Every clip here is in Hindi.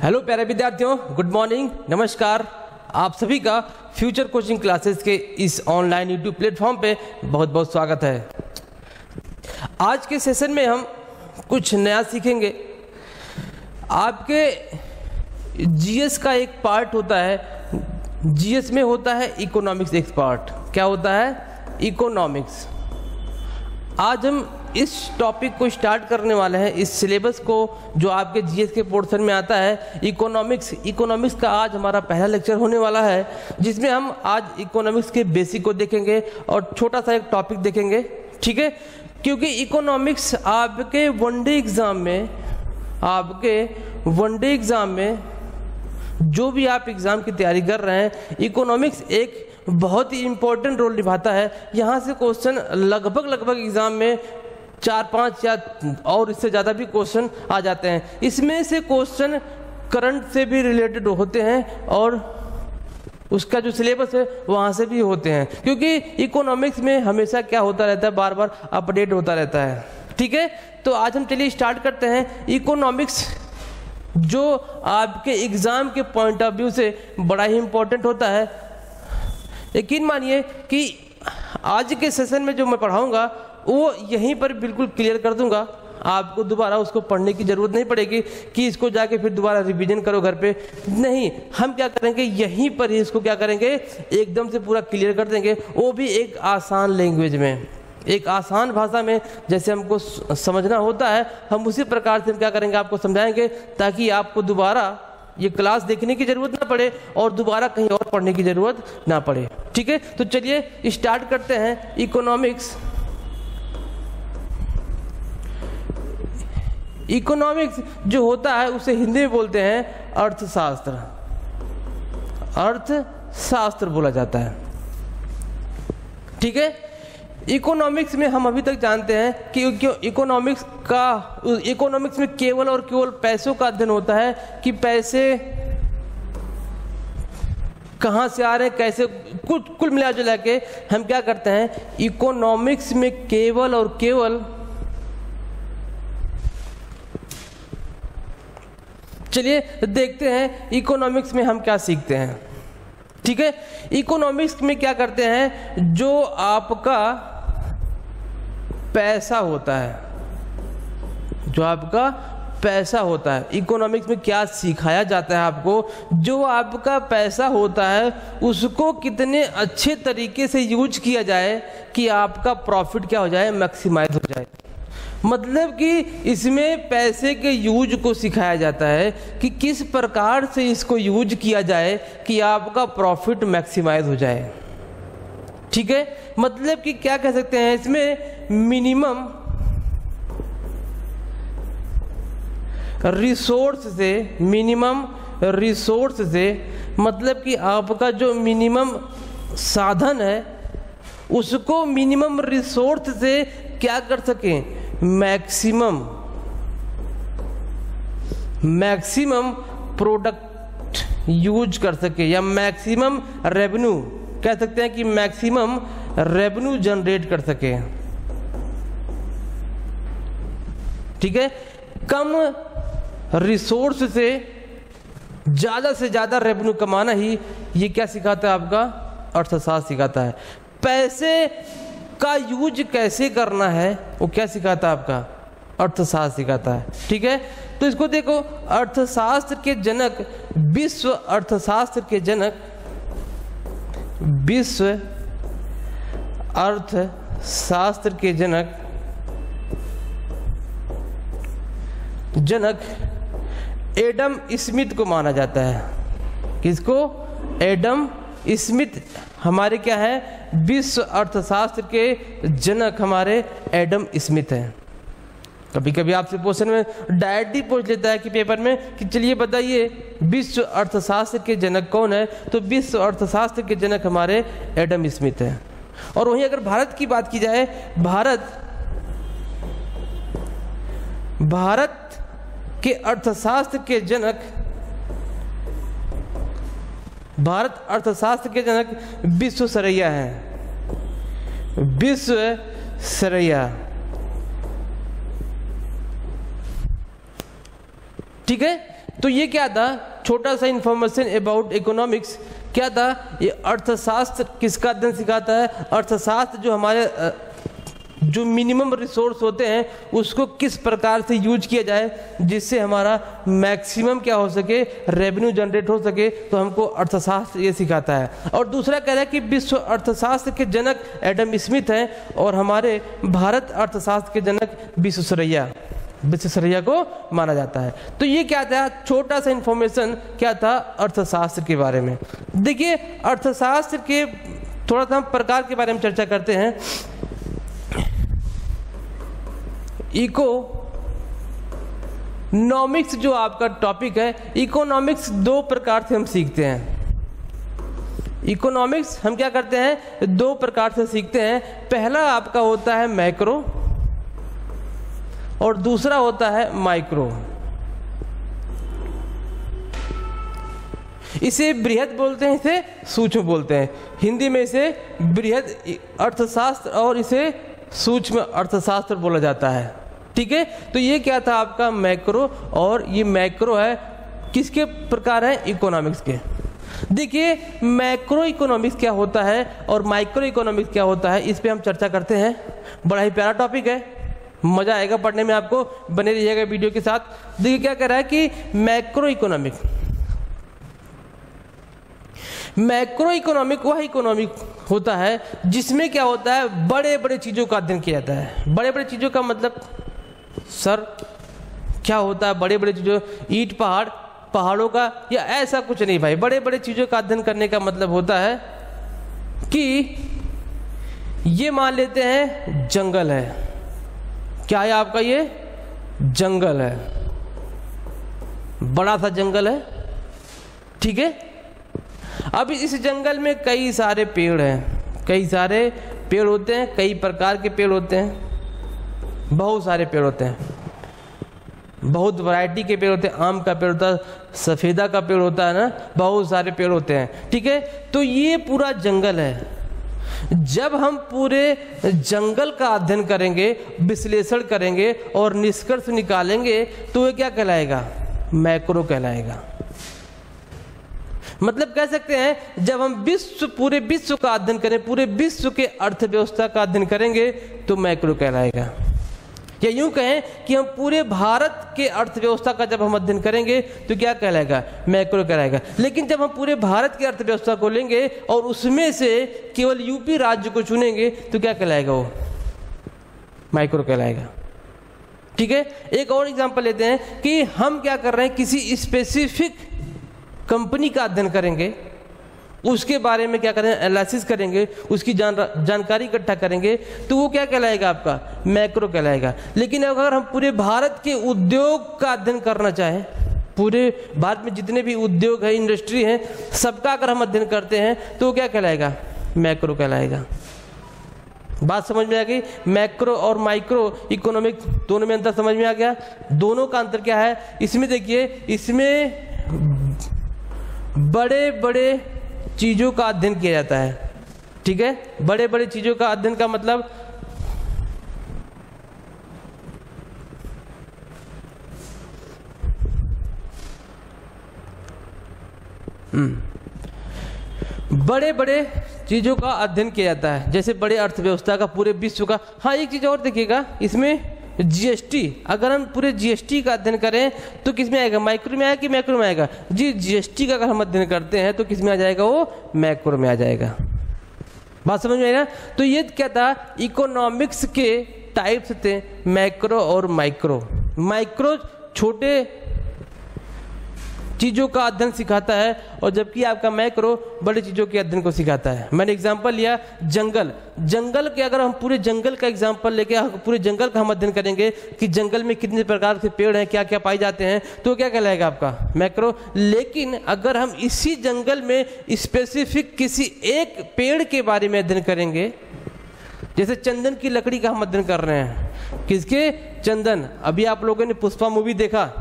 हेलो प्यारे विद्यार्थियों, गुड मॉर्निंग, नमस्कार। आप सभी का फ्यूचर कोचिंग क्लासेस के इस ऑनलाइन यूट्यूब प्लेटफॉर्म पे बहुत बहुत स्वागत है। आज के सेशन में हम कुछ नया सीखेंगे। आपके जीएस का एक पार्ट होता है, जीएस में होता है इकोनॉमिक्स एक पार्ट। क्या होता है? इकोनॉमिक्स। आज हम इस टॉपिक को स्टार्ट करने वाले हैं, इस सिलेबस को जो आपके जीएस के पोर्शन में आता है इकोनॉमिक्स का आज हमारा पहला लेक्चर होने वाला है, जिसमें हम आज इकोनॉमिक्स के बेसिक को देखेंगे और छोटा सा एक टॉपिक देखेंगे। ठीक है, क्योंकि इकोनॉमिक्स आपके वनडे एग्ज़ाम में जो भी आप एग्ज़ाम की तैयारी कर रहे हैं, इकोनॉमिक्स एक बहुत ही इम्पोर्टेंट रोल निभाता है। यहाँ से क्वेश्चन लगभग एग्ज़ाम में 4-5 या और इससे ज़्यादा भी क्वेश्चन आ जाते हैं। इसमें से क्वेश्चन करंट से भी रिलेटेड होते हैं और उसका जो सिलेबस है वहाँ से भी होते हैं, क्योंकि इकोनॉमिक्स में हमेशा क्या होता रहता है, बार बार अपडेट होता रहता है। ठीक है, तो आज हम चलिए स्टार्ट करते हैं। इकोनॉमिक्स जो आपके एग्ज़ाम के पॉइंट ऑफ व्यू से बड़ा ही इम्पोर्टेंट होता है। यकीन मानिए कि आज के सेशन में जो मैं पढ़ाऊँगा वो यहीं पर बिल्कुल क्लियर कर दूंगा। आपको दोबारा उसको पढ़ने की ज़रूरत नहीं पड़ेगी कि इसको जाके फिर दोबारा रिवीजन करो घर पे। नहीं, हम क्या करेंगे, यहीं पर ही इसको क्या करेंगे, एकदम से पूरा क्लियर कर देंगे, वो भी एक आसान लैंग्वेज में, एक आसान भाषा में। जैसे हमको समझना होता है, हम उसी प्रकार से हम क्या करेंगे, आपको समझाएंगे, ताकि आपको दोबारा ये क्लास देखने की ज़रूरत ना पड़े और दोबारा कहीं और पढ़ने की ज़रूरत ना पड़े। ठीक है, तो चलिए स्टार्ट करते हैं। इकोनॉमिक्स जो होता है उसे हिंदी में बोलते हैं अर्थशास्त्र। अर्थशास्त्र बोला जाता है। ठीक है, इकोनॉमिक्स में हम अभी तक जानते हैं कि इकोनॉमिक्स में केवल और केवल पैसों का अध्ययन होता है कि पैसे कहाँ से आ रहे हैं, कैसे, कुल मिला जुला के हम क्या करते हैं, इकोनॉमिक्स में केवल और केवल चलिए देखते हैं इकोनॉमिक्स में हम क्या सीखते हैं। ठीक है, इकोनॉमिक्स में क्या करते हैं, जो आपका पैसा होता है, इकोनॉमिक्स में क्या सिखाया जाता है आपको, जो आपका पैसा होता है उसको कितने अच्छे तरीके से यूज किया जाए कि आपका प्रॉफिट क्या हो जाए, मैक्सिमाइज हो जाए। मतलब कि इसमें पैसे के यूज को सिखाया जाता है कि किस प्रकार से इसको यूज किया जाए कि आपका प्रॉफिट मैक्सिमाइज हो जाए। ठीक है, मतलब कि क्या कह सकते हैं, इसमें मिनिमम रिसोर्स से मतलब कि आपका जो मिनिमम साधन है उसको मिनिमम रिसोर्स से क्या कर सकें, मैक्सिमम प्रोडक्ट यूज कर सके, या मैक्सिमम रेवेन्यू कह सकते हैं कि मैक्सिमम रेवेन्यू जनरेट कर सके। ठीक है, कम रिसोर्स से ज़्यादा रेवेन्यू कमाना ही ये क्या सिखाता है, आपका अर्थशास्त्र सिखाता है। पैसे का यूज कैसे करना है वो क्या सिखाता है, आपका अर्थशास्त्र सिखाता है। ठीक है, तो इसको देखो, अर्थशास्त्र के जनक, विश्व अर्थशास्त्र के जनक एडम स्मिथ को माना जाता है। किसको? एडम स्मिथ हमारे क्या है, विश्व अर्थशास्त्र के जनक हमारे एडम स्मिथ हैं। कभी कभी आपसे क्वेश्चन में डायरेक्टली पूछ लेता है कि पेपर में कि चलिए बताइए विश्व अर्थशास्त्र के जनक कौन है, तो विश्व अर्थशास्त्र के जनक हमारे एडम स्मिथ हैं। और वहीं अगर भारत की बात की जाए, भारत के अर्थशास्त्र के जनक, भारत अर्थशास्त्र के जनक विश्वेश्वरैया हैं। विश्वेश्वरैया। ठीक है, तो ये क्या था, छोटा सा इंफॉर्मेशन अबाउट इकोनॉमिक्स। क्या था ये, अर्थशास्त्र किसका अध्ययन सिखाता है, अर्थशास्त्र जो हमारे जो मिनिमम रिसोर्स होते हैं उसको किस प्रकार से यूज किया जाए जिससे हमारा मैक्सिमम क्या हो सके, रेवेन्यू जनरेट हो सके, तो हमको अर्थशास्त्र ये सिखाता है। और दूसरा कह रहा है कि विश्व अर्थशास्त्र के जनक एडम स्मिथ हैं और हमारे भारत अर्थशास्त्र के जनक विश्वेश्वरैया को माना जाता है। तो ये क्या था, छोटा सा इंफॉर्मेशन क्या था अर्थशास्त्र के बारे में। देखिए अर्थशास्त्र के थोड़ा सा हम प्रकार के बारे में चर्चा करते हैं। इकोनॉमिक्स जो आपका टॉपिक है, इकोनॉमिक्स दो प्रकार से हम सीखते हैं। इकोनॉमिक्स हम क्या करते हैं, दो प्रकार से सीखते हैं। पहला आपका होता है मैक्रो और दूसरा होता है माइक्रो। इसे बृहद बोलते हैं, इसे सूक्ष्म बोलते हैं। हिंदी में इसे बृहद अर्थशास्त्र और इसे सूक्ष्म अर्थशास्त्र बोला जाता है। ठीक है, तो ये क्या था आपका मैक्रो, और ये मैक्रो है किसके प्रकार है, इकोनॉमिक्स के। देखिए मैक्रो इकोनॉमिक्स क्या होता है और माइक्रो इकोनॉमिक्स क्या होता है, इस पे हम चर्चा करते हैं। बड़ा ही प्यारा टॉपिक है, मजा आएगा पढ़ने में, आपको बने रहिएगा वीडियो के साथ। देखिए क्या कह रहा है कि मैक्रो इकोनॉमिक वह इकोनॉमिक होता है जिसमें क्या होता है, बड़े बड़े चीज़ों का अध्ययन किया जाता है। बड़े बड़े चीज़ों का मतलब सर क्या होता है, बड़े बड़े चीज़ों, ईंट पहाड़ों का, या ऐसा कुछ नहीं भाई। बड़े बड़े चीज़ों का अध्ययन करने का मतलब होता है कि ये मान लेते हैं जंगल है, क्या है आपका, ये जंगल है, बड़ा सा जंगल है। ठीक है, अब इस जंगल में कई सारे पेड़ हैं, कई सारे पेड़ होते हैं, कई प्रकार के पेड़ होते हैं, बहुत सारे पेड़ होते हैं, बहुत वैरायटी के पेड़ होते हैं। आम का पेड़ होता है, सफ़ेदा का पेड़ होता है ना, बहुत सारे पेड़ होते हैं। ठीक है, तो ये पूरा जंगल है। जब हम पूरे जंगल का अध्ययन करेंगे, विश्लेषण करेंगे और निष्कर्ष निकालेंगे तो ये क्या कहलाएगा, मैक्रो कहलाएगा। मतलब कह सकते हैं जब हम पूरे विश्व का अध्ययन करें, पूरे विश्व के अर्थव्यवस्था का अध्ययन करेंगे तो मैक्रो कहलाएगा। या यूं कहें कि हम पूरे भारत के अर्थव्यवस्था का जब हम अध्ययन करेंगे तो क्या कहलाएगा, मैक्रो कहलाएगा। लेकिन जब हम पूरे भारत की अर्थव्यवस्था को लेंगे और उसमें से केवल यूपी राज्य को चुनेंगे तो क्या कहलाएगा, वो माइक्रो कहलाएगा। ठीक है, एक और एग्जांपल लेते हैं कि हम क्या कर रहे हैं, किसी स्पेसिफिक कंपनी का अध्ययन करेंगे, उसके बारे में क्या करें, एनालिसिस करेंगे, उसकी जानकारी इकट्ठा करेंगे, तो वो क्या कहलाएगा, आपका मैक्रो कहलाएगा। लेकिन अगर हम पूरे भारत के उद्योग का अध्ययन करना चाहें, पूरे भारत में जितने भी उद्योग है, इंडस्ट्री है, सबका अगर हम अध्ययन करते हैं तो वो क्या कहलाएगा, मैक्रो कहलाएगा। बात समझ में आ गई, मैक्रो और माइक्रो इकोनॉमिक दोनों में अंतर समझ में आ गया। दोनों का अंतर क्या है, इसमें देखिए, इसमें बड़े बड़े चीज़ों का अध्ययन किया जाता है। ठीक है, बड़े बड़े चीज़ों का अध्ययन का मतलब बड़े बड़े चीज़ों का अध्ययन किया जाता है, जैसे बड़े अर्थव्यवस्था का, पूरे विश्व का। हाँ, एक चीज़ और देखिएगा, इसमें जीएसटी, अगर हम पूरे जीएसटी का अध्ययन करें तो किस में आएगा, माइक्रो में आएगा कि मैक्रो में आएगा जी। जीएसटी का अगर हम अध्ययन करते हैं तो किस में आ जाएगा, वो मैक्रो में आ जाएगा। बात समझ में आई ना। तो ये क्या था, इकोनॉमिक्स के टाइप्स थे, मैक्रो और माइक्रो। माइक्रो छोटे चीज़ों का अध्ययन सिखाता है और जबकि आपका मैक्रो बड़ी चीज़ों के अध्ययन को सिखाता है। मैंने एग्जांपल लिया जंगल के, अगर हम पूरे जंगल का एग्जांपल लेके पूरे जंगल का हम अध्ययन करेंगे कि जंगल में कितने प्रकार के पेड़ हैं, क्या क्या पाए जाते हैं, तो क्या कहलाएगा आपका मैक्रो। लेकिन अगर हम इसी जंगल में स्पेसिफिक किसी एक पेड़ के बारे में अध्ययन करेंगे, जैसे चंदन की लकड़ी का हम अध्ययन कर रहे हैं, किसके, चंदन। अभी आप लोगों ने पुष्पा मूवी देखा,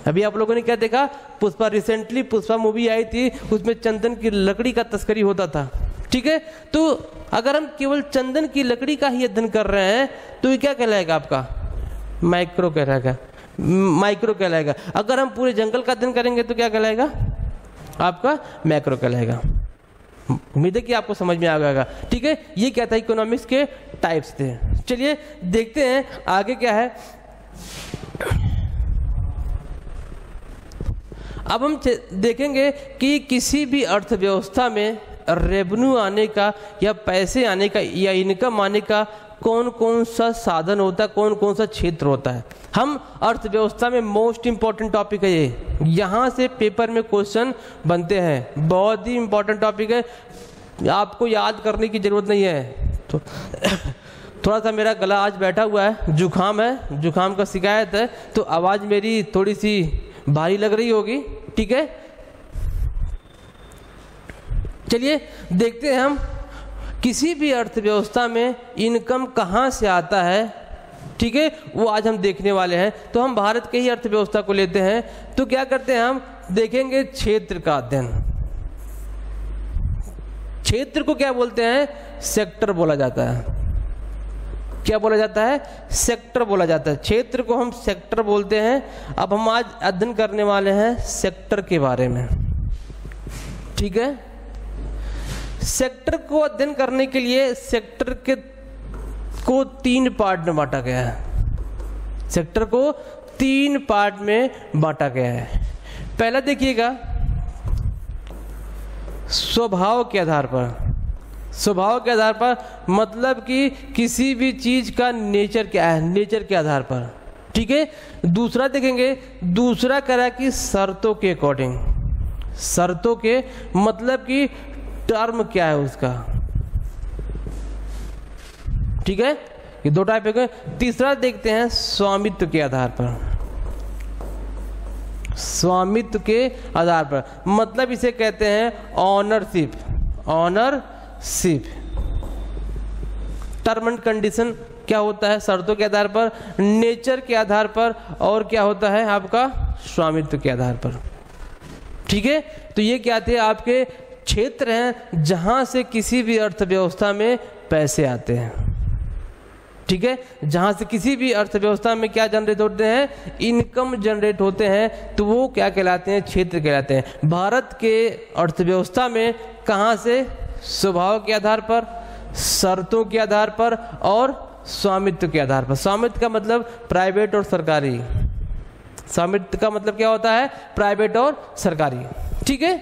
अभी आप लोगों ने क्या देखा, पुष्पा, रिसेंटली पुष्पा मूवी आई थी, उसमें चंदन की लकड़ी का तस्करी होता था। ठीक है, तो अगर हम केवल चंदन की लकड़ी का ही अध्ययन कर रहे हैं तो ये क्या कहलाएगा, आपका मैक्रो कहलाएगा। माइक्रो कहलाएगा। अगर हम पूरे जंगल का अध्ययन करेंगे तो क्या कहलाएगा? आपका मैक्रो कहलाएगा। उम्मीद है कि आपको समझ में आ गया। ठीक है, ये क्या था, इकोनॉमिक्स के टाइप्स थे। चलिए देखते हैं आगे क्या है। अब हम देखेंगे कि किसी भी अर्थव्यवस्था में रेवेन्यू आने का या पैसे आने का या इनकम आने का कौन कौन सा साधन होता है, कौन कौन सा क्षेत्र होता है। हम अर्थव्यवस्था में मोस्ट इंपॉर्टेंट टॉपिक है ये, यहाँ से पेपर में क्वेश्चन बनते हैं, बहुत ही इंपॉर्टेंट टॉपिक है, आपको याद करने की जरूरत नहीं है। तो थोड़ा सा मेरा गला आज बैठा हुआ है, जुकाम है, जुकाम का शिकायत है, तो आवाज़ मेरी थोड़ी सी भारी लग रही होगी। ठीक है, चलिए देखते हैं हम किसी भी अर्थव्यवस्था में इनकम कहाँ से आता है। ठीक है, वो आज हम देखने वाले हैं। तो हम भारत के ही अर्थव्यवस्था को लेते हैं, तो क्या करते हैं, हम देखेंगे क्षेत्र का अध्ययन। क्षेत्र को क्या बोलते हैं? सेक्टर बोला जाता है। क्या बोला जाता है? सेक्टर बोला जाता है। क्षेत्र को हम सेक्टर बोलते हैं। अब हम आज अध्ययन करने वाले हैं सेक्टर के बारे में। ठीक है, सेक्टर को अध्ययन करने के लिए सेक्टर को 3 पार्ट में बांटा गया है। सेक्टर को 3 पार्ट में बांटा गया है। पहला देखिएगा, स्वभाव के आधार पर। स्वभाव के आधार पर मतलब कि किसी भी चीज का नेचर क्या है, नेचर के आधार पर। ठीक है, दूसरा देखेंगे, दूसरा करा कि शर्तों के अकॉर्डिंग। शर्तों के मतलब कि टर्म क्या है उसका। ठीक है, ये 2 टाइप है। तीसरा देखते हैं स्वामित्व के आधार पर। स्वामित्व के आधार पर मतलब इसे कहते हैं ownership. Ownership term and condition क्या होता है? शर्तों के आधार पर, नेचर के आधार पर, और क्या होता है आपका? स्वामित्व के आधार पर। ठीक है, तो ये क्या थे? आपके क्षेत्र हैं जहां से किसी भी अर्थव्यवस्था में पैसे आते हैं। ठीक है, जहां से किसी भी अर्थव्यवस्था में क्या जनरेट होते हैं? इनकम जनरेट होते हैं, तो वो क्या कहलाते हैं? क्षेत्र कहलाते हैं। भारत के अर्थव्यवस्था में कहां से? स्वभाव के आधार पर, शर्तों के आधार पर और स्वामित्व के आधार पर। स्वामित्व का मतलब प्राइवेट और सरकारी। स्वामित्व का मतलब क्या होता है? प्राइवेट और सरकारी। ठीक है,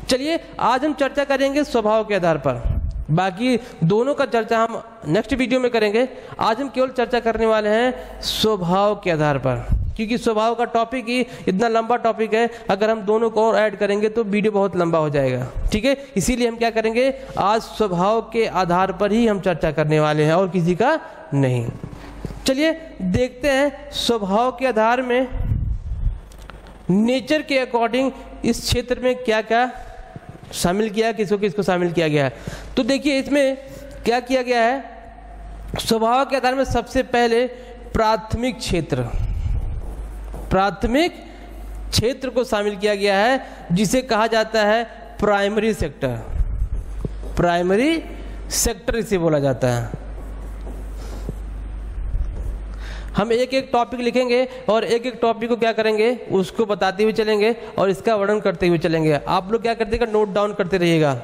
चलिए आज हम चर्चा करेंगे स्वभाव के आधार पर, बाकी दोनों का चर्चा हम नेक्स्ट वीडियो में करेंगे। आज हम केवल चर्चा करने वाले हैं स्वभाव के आधार पर, क्योंकि स्वभाव का टॉपिक ही इतना लंबा टॉपिक है, अगर हम दोनों को और ऐड करेंगे तो वीडियो बहुत लंबा हो जाएगा। ठीक है, इसीलिए हम क्या करेंगे, आज स्वभाव के आधार पर ही हम चर्चा करने वाले हैं और किसी का नहीं। चलिए देखते हैं स्वभाव के आधार में नेचर के अकॉर्डिंग इस क्षेत्र में क्या क्या शामिल किया, किसको किसको शामिल किया गया है। तो देखिए इसमें क्या किया गया है, स्वभाव के आधार में सबसे पहले प्राथमिक क्षेत्र, प्राथमिक क्षेत्र को शामिल किया गया है, जिसे कहा जाता है प्राइमरी सेक्टर। प्राइमरी सेक्टर इसे बोला जाता है। हम एक एक टॉपिक लिखेंगे और एक एक टॉपिक को क्या करेंगे, उसको बताते हुए चलेंगे और इसका वर्णन करते हुए चलेंगे। आप लोग क्या करते हैं, नोट डाउन करते रहिएगा।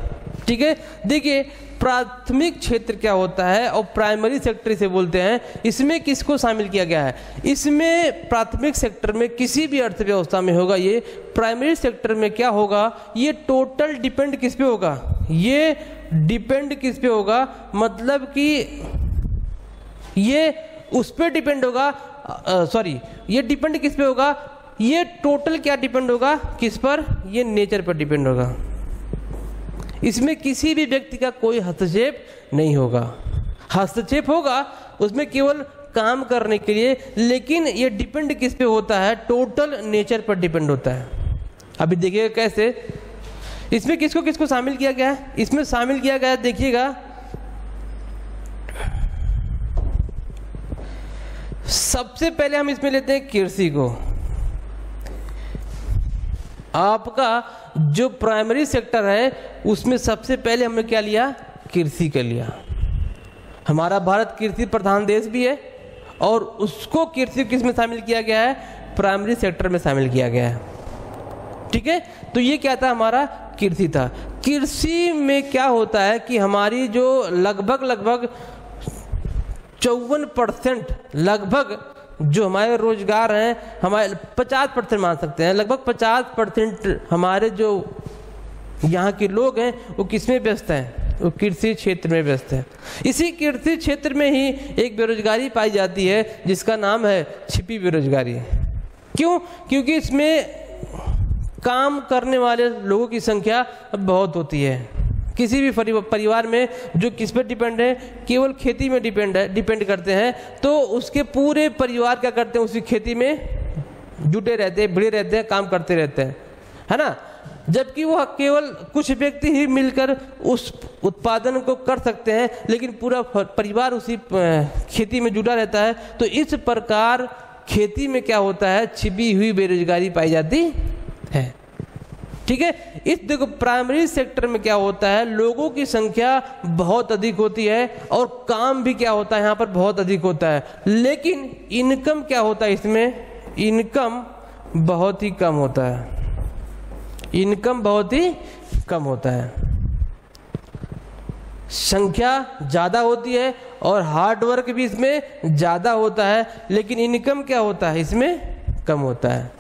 ठीक है, देखिए प्राथमिक क्षेत्र क्या होता है और प्राइमरी सेक्टर इसे बोलते हैं। इसमें किसको शामिल किया गया है? इसमें प्राथमिक सेक्टर में किसी भी अर्थव्यवस्था में होगा ये। प्राइमरी सेक्टर में क्या होगा, ये टोटल डिपेंड किस पे होगा, ये डिपेंड किस पे होगा, मतलब कि ये उस पर डिपेंड होगा, ये डिपेंड किस पे होगा, ये टोटल क्या डिपेंड होगा, किस पर, ये नेचर पर डिपेंड होगा। इसमें किसी भी व्यक्ति का कोई हस्तक्षेप नहीं होगा। हस्तक्षेप होगा उसमें केवल काम करने के लिए, लेकिन ये डिपेंड किस पे होता है, टोटल नेचर पर डिपेंड होता है। अभी देखिएगा कैसे, इसमें किसको किसको शामिल किया गया है। इसमें शामिल किया गया है, देखिएगा सबसे पहले हम इसमें लेते हैं कृषि को। आपका जो प्राइमरी सेक्टर है उसमें सबसे पहले हमने क्या लिया, कृषि का लिया। हमारा भारत कृषि प्रधान देश भी है और उसको कृषि किस में शामिल किया गया है, प्राइमरी सेक्टर में शामिल किया गया है। ठीक है, तो ये क्या था, हमारा कृषि था। कृषि में क्या होता है कि हमारी जो लगभग 54% लगभग जो हमारे रोजगार हैं, हमारे 50% मान सकते हैं, लगभग 50% हमारे जो यहाँ के लोग हैं वो किस में व्यस्त हैं, वो कृषि क्षेत्र में व्यस्त हैं। इसी कृषि क्षेत्र में ही एक बेरोजगारी पाई जाती है जिसका नाम है छिपी बेरोजगारी। क्यों? क्योंकि इसमें काम करने वाले लोगों की संख्या बहुत होती है। किसी भी परिवार में जो किस पर डिपेंड है, केवल खेती में डिपेंड करते हैं, तो उसके पूरे परिवार क्या करते हैं, उसी खेती में जुटे रहते हैं, भिड़े रहते हैं, काम करते रहते हैं, है ना। जबकि वो केवल कुछ व्यक्ति ही मिलकर उस उत्पादन को कर सकते हैं, लेकिन पूरा परिवार उसी खेती में जुटा रहता है। तो इस प्रकार खेती में क्या होता है, छिपी हुई बेरोजगारी पाई जाती है। ठीक है, इस देखो प्राइमरी सेक्टर में क्या होता है, लोगों की संख्या बहुत अधिक होती है और काम भी क्या होता है यहाँ पर बहुत अधिक होता है, लेकिन इनकम क्या होता है, इसमें इनकम बहुत ही कम होता है। इनकम बहुत ही कम होता है, संख्या ज़्यादा होती है और हार्ड वर्क भी इसमें ज़्यादा होता है, लेकिन इनकम क्या होता है, इसमें कम होता है।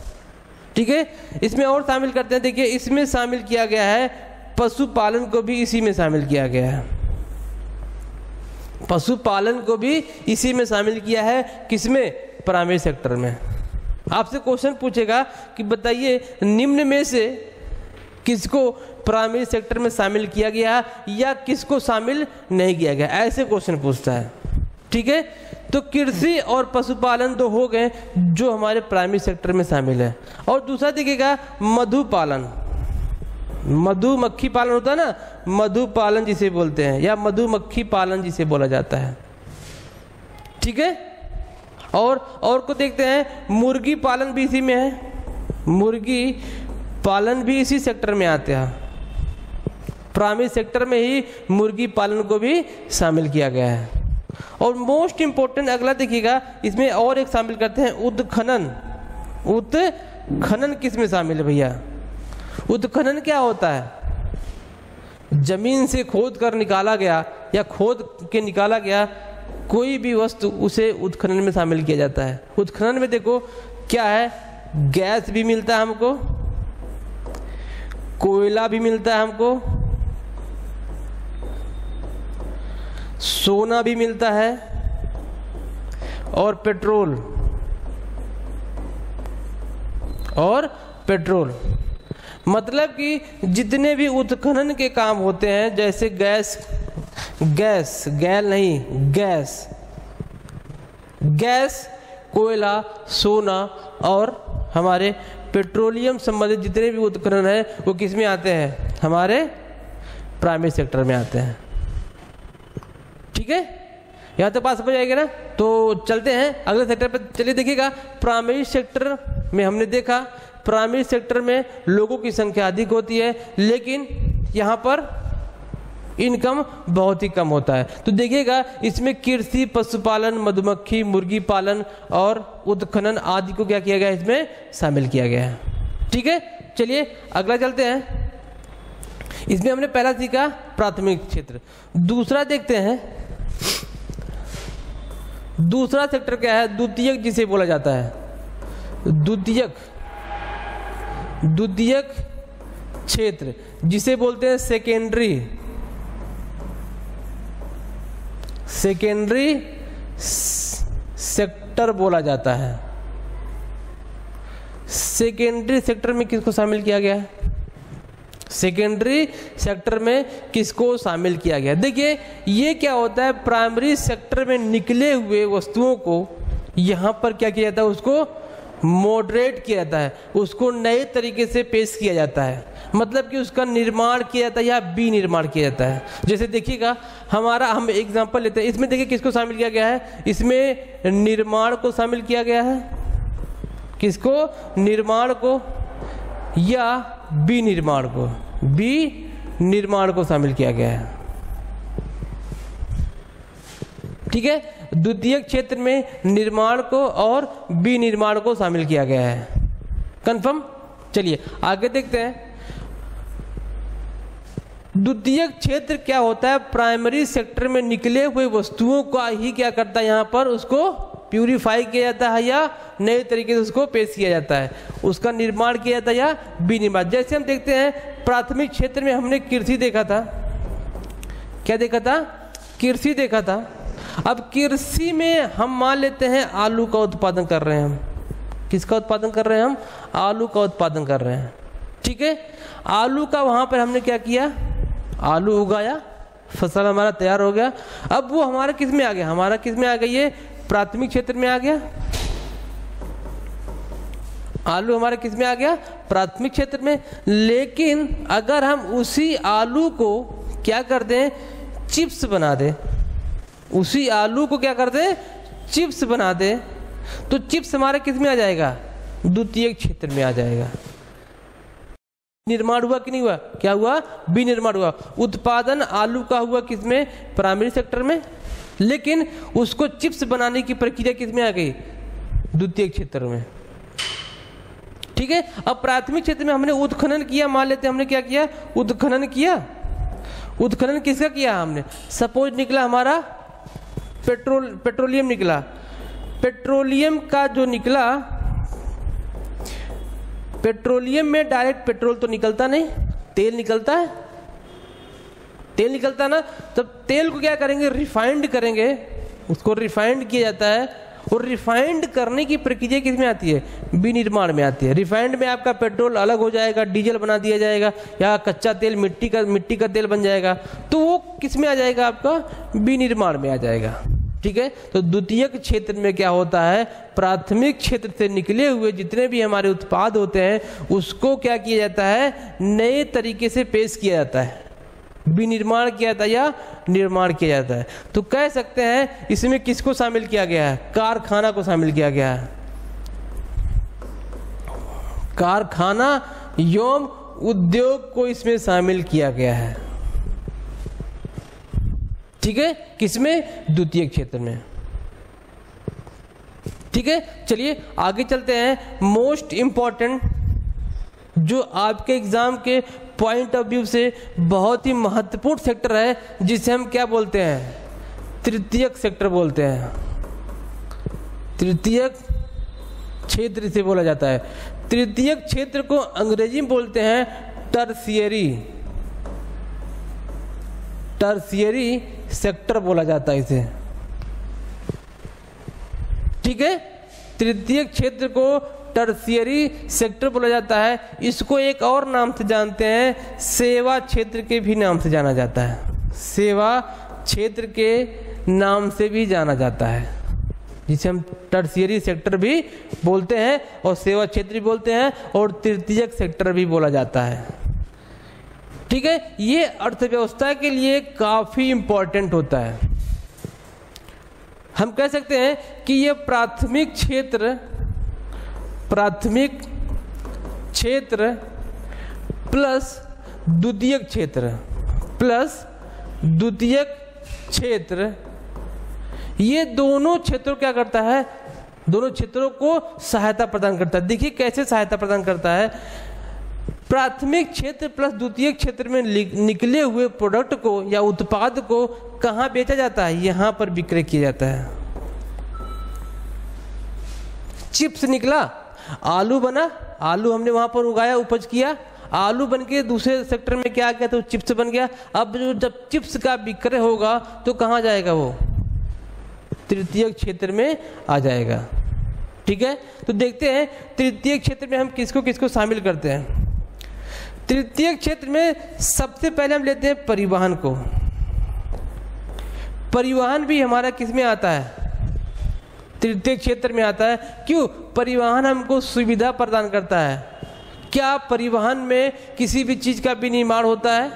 ठीक है, इसमें और शामिल करते हैं। देखिए, इसमें शामिल किया गया है पशुपालन को भी, इसी में शामिल किया गया है। पशुपालन को भी इसी में शामिल किया है, किसमें, प्राइमरी सेक्टर में। आपसे क्वेश्चन पूछेगा कि बताइए निम्न में से किसको प्राइमरी सेक्टर में शामिल किया गया या किसको शामिल नहीं किया गया, ऐसे क्वेश्चन पूछता है। ठीक है, तो कृषि और पशुपालन तो हो गए जो हमारे प्राइमरी सेक्टर में शामिल है। और दूसरा देखिएगा मधुपालन, मधुमक्खी पालन होता है ना, मधुपालन जिसे बोलते हैं, या मधुमक्खी पालन जिसे बोला जाता है। ठीक है, और को देखते हैं, मुर्गी पालन भी इसी में है, मुर्गी पालन भी इसी सेक्टर में आते हैं। प्राइमरी सेक्टर में ही मुर्गी पालन को भी शामिल किया गया है। और मोस्ट इंपोर्टेंट अगला देखिएगा, इसमें और एक शामिल करते हैं उत्खनन। उत्खनन किस में शामिल है भैया? उत्खनन क्या होता है? जमीन से खोद कर निकाला गया या खोद के निकाला गया कोई भी वस्तु, उसे उत्खनन में शामिल किया जाता है। उत्खनन में देखो क्या है, गैस भी मिलता है हमको, कोयला भी मिलता है हमको, सोना भी मिलता है और पेट्रोल मतलब कि जितने भी उत्खनन के काम होते हैं, जैसे गैस, कोयला, सोना और हमारे पेट्रोलियम संबंधित जितने भी उत्खनन है वो किस में आते हैं, हमारे प्राइमरी सेक्टर में आते हैं। ठीक है, यहाँ तक बात समझ आएगी ना। तो चलते हैं अगले सेक्टर पर। चलिए देखिएगा, प्राइमरी सेक्टर में हमने देखा प्राइमरी सेक्टर में लोगों की संख्या अधिक होती है, लेकिन यहाँ पर इनकम बहुत ही कम होता है। तो देखिएगा इसमें कृषि, पशुपालन, मधुमक्खी, मुर्गी पालन और उत्खनन आदि को क्या किया गया, इसमें शामिल किया गया है। ठीक है, चलिए अगला चलते हैं। इसमें हमने पहला सीखा प्राथमिक क्षेत्र। दूसरा देखते हैं, दूसरा सेक्टर क्या है, द्वितीयक जिसे बोला जाता है। द्वितीयक क्षेत्र जिसे बोलते हैं सेकेंडरी सेक्टर बोला जाता है। सेकेंडरी सेक्टर में किसको शामिल किया गया है? सेकेंडरी सेक्टर में किसको शामिल किया गया? देखिए ये क्या होता है, प्राइमरी सेक्टर में निकले हुए वस्तुओं को यहाँ पर क्या किया जाता है, उसको मॉडरेट किया जाता है, उसको नए तरीके से पेश किया जाता है। मतलब कि उसका निर्माण किया जाता है या विनिर्माण किया जाता है। जैसे देखिएगा हम एग्जांपल लेते हैं, इसमें देखिए किसको शामिल किया गया है, इसमें निर्माण को शामिल किया गया है, किसको, निर्माण को या विनिर्माण को, विनिर्माण को शामिल किया गया है। ठीक है। द्वितीयक क्षेत्र में निर्माण को और विनिर्माण को शामिल किया गया है। कंफर्म। चलिए आगे देखते हैं। द्वितीयक क्षेत्र क्या होता है? प्राइमरी सेक्टर में निकले हुए वस्तुओं का ही क्या करता है, यहाँ पर उसको प्यूरिफाई किया जाता है या नए तरीके से उसको पेश किया जाता है, उसका निर्माण किया जाता है या विनिर्माण। जैसे हम देखते हैं प्राथमिक क्षेत्र में हमने कृषि देखा था। क्या देखा था? कृषि देखा था। अब कृषि में हम मान लेते हैं आलू का उत्पादन कर रहे हैं। हम किसका उत्पादन कर रहे हैं? हम आलू का उत्पादन कर रहे हैं। ठीक है। आलू का वहां पर हमने क्या किया? आलू उगाया, फसल हमारा तैयार हो गया। अब वो हमारा किस में आ गया? हमारा किस में आ गया? ये प्राथमिक क्षेत्र में आ गया। आलू हमारे किस में आ गया? प्राथमिक क्षेत्र में। लेकिन अगर हम उसी आलू को क्या कर दें? चिप्स बना दें। उसी आलू को क्या कर दें? चिप्स बना दें, तो चिप्स हमारे किस में आ जाएगा? द्वितीयक क्षेत्र में आ जाएगा। निर्माण हुआ कि नहीं हुआ? क्या हुआ? विनिर्माण हुआ। उत्पादन आलू का हुआ किसमें? प्राइमरी सेक्टर में। लेकिन उसको चिप्स बनाने की प्रक्रिया किसमें आ गई? द्वितीयक क्षेत्र में। ठीक है। अब प्राथमिक क्षेत्र में हमने उत्खनन किया, मान लेते हैं हमने क्या किया? उत्खनन किया। उत्खनन किसका किया हमने? सपोज निकला हमारा पेट्रोलियम निकला। पेट्रोलियम का जो निकला, पेट्रोलियम में डायरेक्ट पेट्रोल तो निकलता नहीं, तेल निकलता है। तेल निकलता ना, तब तेल को क्या करेंगे? रिफाइंड करेंगे। उसको रिफाइंड किया जाता है। और रिफाइंड करने की प्रक्रिया किस में आती है? विनिर्माण में आती है। रिफाइंड में आपका पेट्रोल अलग हो जाएगा, डीजल बना दिया जाएगा, या कच्चा तेल मिट्टी का तेल बन जाएगा। तो वो किस में आ जाएगा? आपका विनिर्माण में आ जाएगा। ठीक है। तो द्वितीयक क्षेत्र में क्या होता है? प्राथमिक क्षेत्र से निकले हुए जितने भी हमारे उत्पाद होते हैं उसको क्या किया जाता है? नए तरीके से पेश किया जाता है, विनिर्माण किया जाता है या निर्माण किया जाता है। तो कह सकते हैं इसमें किसको शामिल किया गया है? कारखाना को शामिल किया गया है। कारखाना एवं उद्योग को इसमें शामिल किया गया है। ठीक है। किसमें? द्वितीयक क्षेत्र में। ठीक है। चलिए आगे चलते हैं। मोस्ट इंपॉर्टेंट, जो आपके एग्जाम के पॉइंट ऑफ व्यू से बहुत ही महत्वपूर्ण सेक्टर है, जिसे हम क्या बोलते हैं? तृतीयक सेक्टर बोलते हैं। तृतीयक क्षेत्र से बोला जाता है। तृतीयक क्षेत्र को अंग्रेजी में बोलते हैं टर्शियरी। टर्शियरी सेक्टर बोला जाता है इसे। ठीक है। तृतीयक क्षेत्र को टर्शियरी सेक्टर बोला जाता है। इसको एक और नाम से जानते हैं, सेवा क्षेत्र के भी नाम से जाना जाता है। सेवा क्षेत्र के नाम से भी जाना जाता है, जिसे हम टर्शियरी सेक्टर भी बोलते हैं और सेवा क्षेत्र भी बोलते हैं और तृतीयक सेक्टर भी बोला जाता है। ठीक है। ये अर्थव्यवस्था के लिए काफी इंपॉर्टेंट होता है। हम कह सकते हैं कि ये प्राथमिक क्षेत्र प्लस द्वितीयक क्षेत्र, ये दोनों क्षेत्रों क्या करता है? दोनों क्षेत्रों को सहायता प्रदान करता है। देखिए कैसे सहायता प्रदान करता है। प्राथमिक क्षेत्र प्लस द्वितीयक क्षेत्र में निकले हुए प्रोडक्ट को या उत्पाद को कहाँ बेचा जाता है? यहाँ पर विक्रय किया जाता है। चिप्स निकला, आलू बना, आलू हमने वहां पर उगाया, उपज किया, आलू बन के दूसरे सेक्टर में क्या आ गया? तो चिप्स बन गया। अब जब चिप्स का विक्रय होगा तो कहाँ जाएगा? वो तृतीयक क्षेत्र में आ जाएगा। ठीक है। तो देखते हैं तृतीयक क्षेत्र में हम किसको किसको शामिल करते हैं। तृतीयक क्षेत्र में सबसे पहले हम लेते हैं परिवहन को। परिवहन भी हमारा किस में आता है? तृतीयक क्षेत्र में आता है। क्यों? परिवहन हमको सुविधा प्रदान करता है। क्या परिवहन में किसी भी चीज का विनिर्माण होता है?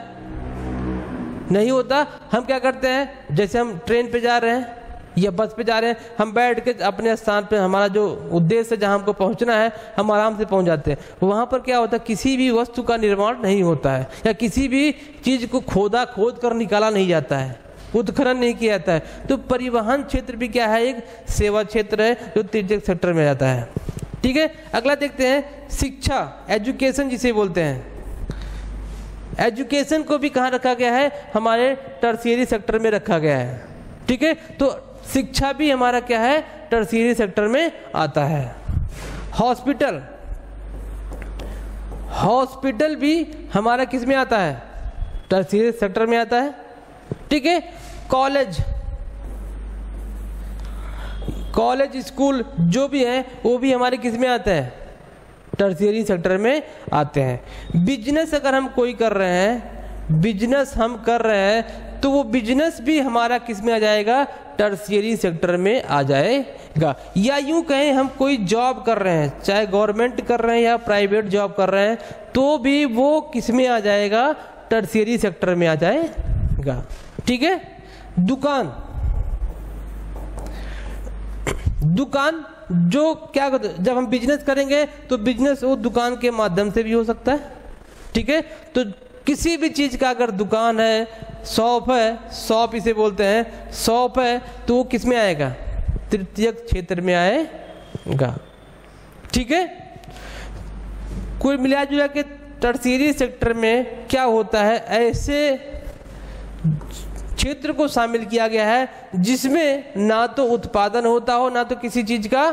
नहीं होता। हम क्या करते हैं? जैसे हम ट्रेन पे जा रहे हैं या बस पे जा रहे हैं, हम बैठ के अपने स्थान पे, हमारा जो उद्देश्य है जहाँ हमको पहुँचना है, हम आराम से पहुँच जाते हैं। वहाँ पर क्या होता है? किसी भी वस्तु का निर्माण नहीं होता है या किसी भी चीज़ को खोद कर निकाला नहीं जाता है। उत्खनन नहीं किया जाता है। तो परिवहन क्षेत्र भी क्या है, एक सेवा क्षेत्र है जो तृतीयक सेक्टर में जाता है। ठीक है, अगला देखते हैं शिक्षा, एजुकेशन जिसे बोलते हैं। एजुकेशन को भी कहाँ रखा गया है, हमारे टर्शियरी सेक्टर में रखा गया है। ठीक है, तो शिक्षा भी हमारा क्या है, टर्शियरी सेक्टर में आता है। हॉस्पिटल, हॉस्पिटल भी हमारा किस में आता है, टर्शियरी सेक्टर में आता है। ठीक है, कॉलेज, कॉलेज स्कूल जो भी है वो भी हमारे किस में आता है, टर्शियरी सेक्टर में आते हैं। बिजनेस अगर हम कोई कर रहे हैं, बिजनेस हम कर रहे हैं, तो वो बिजनेस भी हमारा किस में आ जाएगा, टर्शियरी सेक्टर में आ जाएगा। या यूं कहें हम कोई जॉब कर रहे हैं, चाहे गवर्नमेंट कर रहे हैं या प्राइवेट जॉब कर रहे हैं, तो भी वो किस में आ जाएगा, टर्शियरी सेक्टर में आ जाएगा। ठीक है, दुकान, दुकान जो क्या, जब हम बिजनेस करेंगे तो बिजनेस वो दुकान के माध्यम से भी हो सकता है। ठीक है, तो किसी भी चीज का अगर दुकान है, शॉप है, शॉप इसे बोलते हैं, शॉप है, तो वो किस में आएगा, तृतीयक क्षेत्र में आएगा। ठीक है, कुल मिला जुला के टर्शियरी सेक्टर में क्या होता है, ऐसे क्षेत्र को शामिल किया गया है जिसमें ना तो उत्पादन होता हो, ना तो किसी चीज का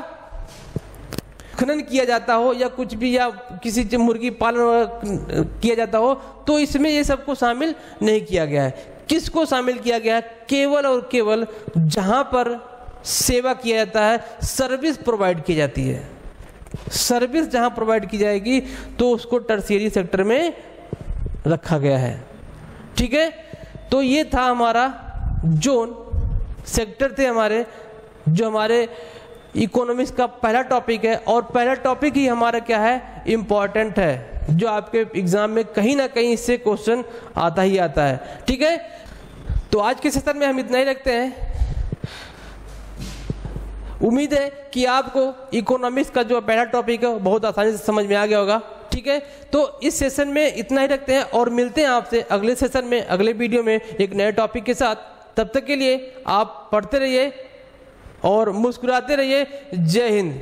खनन किया जाता हो, या कुछ भी, या किसी मुर्गी पालन किया जाता हो, तो इसमें ये सबको शामिल नहीं किया गया है। किसको शामिल किया गया है, केवल और केवल जहां पर सेवा किया जाता है, सर्विस प्रोवाइड की जाती है। सर्विस जहां प्रोवाइड की जाएगी तो उसको टर्शियरी सेक्टर में रखा गया है। ठीक है, तो ये था हमारा जोन, सेक्टर थे हमारे, जो हमारे इकोनॉमिक्स का पहला टॉपिक है। और पहला टॉपिक ही हमारा क्या है, इम्पॉर्टेंट है, जो आपके एग्जाम में कहीं ना कहीं इससे क्वेश्चन आता ही आता है। ठीक है, तो आज के सेशन में हम इतना ही रखते हैं। उम्मीद है कि आपको इकोनॉमिक्स का जो पहला टॉपिक है बहुत आसानी से समझ में आ गया होगा। ठीक है, तो इस सेशन में इतना ही रखते हैं और मिलते हैं आपसे अगले सेशन में, अगले वीडियो में एक नए टॉपिक के साथ। तब तक के लिए आप पढ़ते रहिए और मुस्कुराते रहिए। जय हिंद।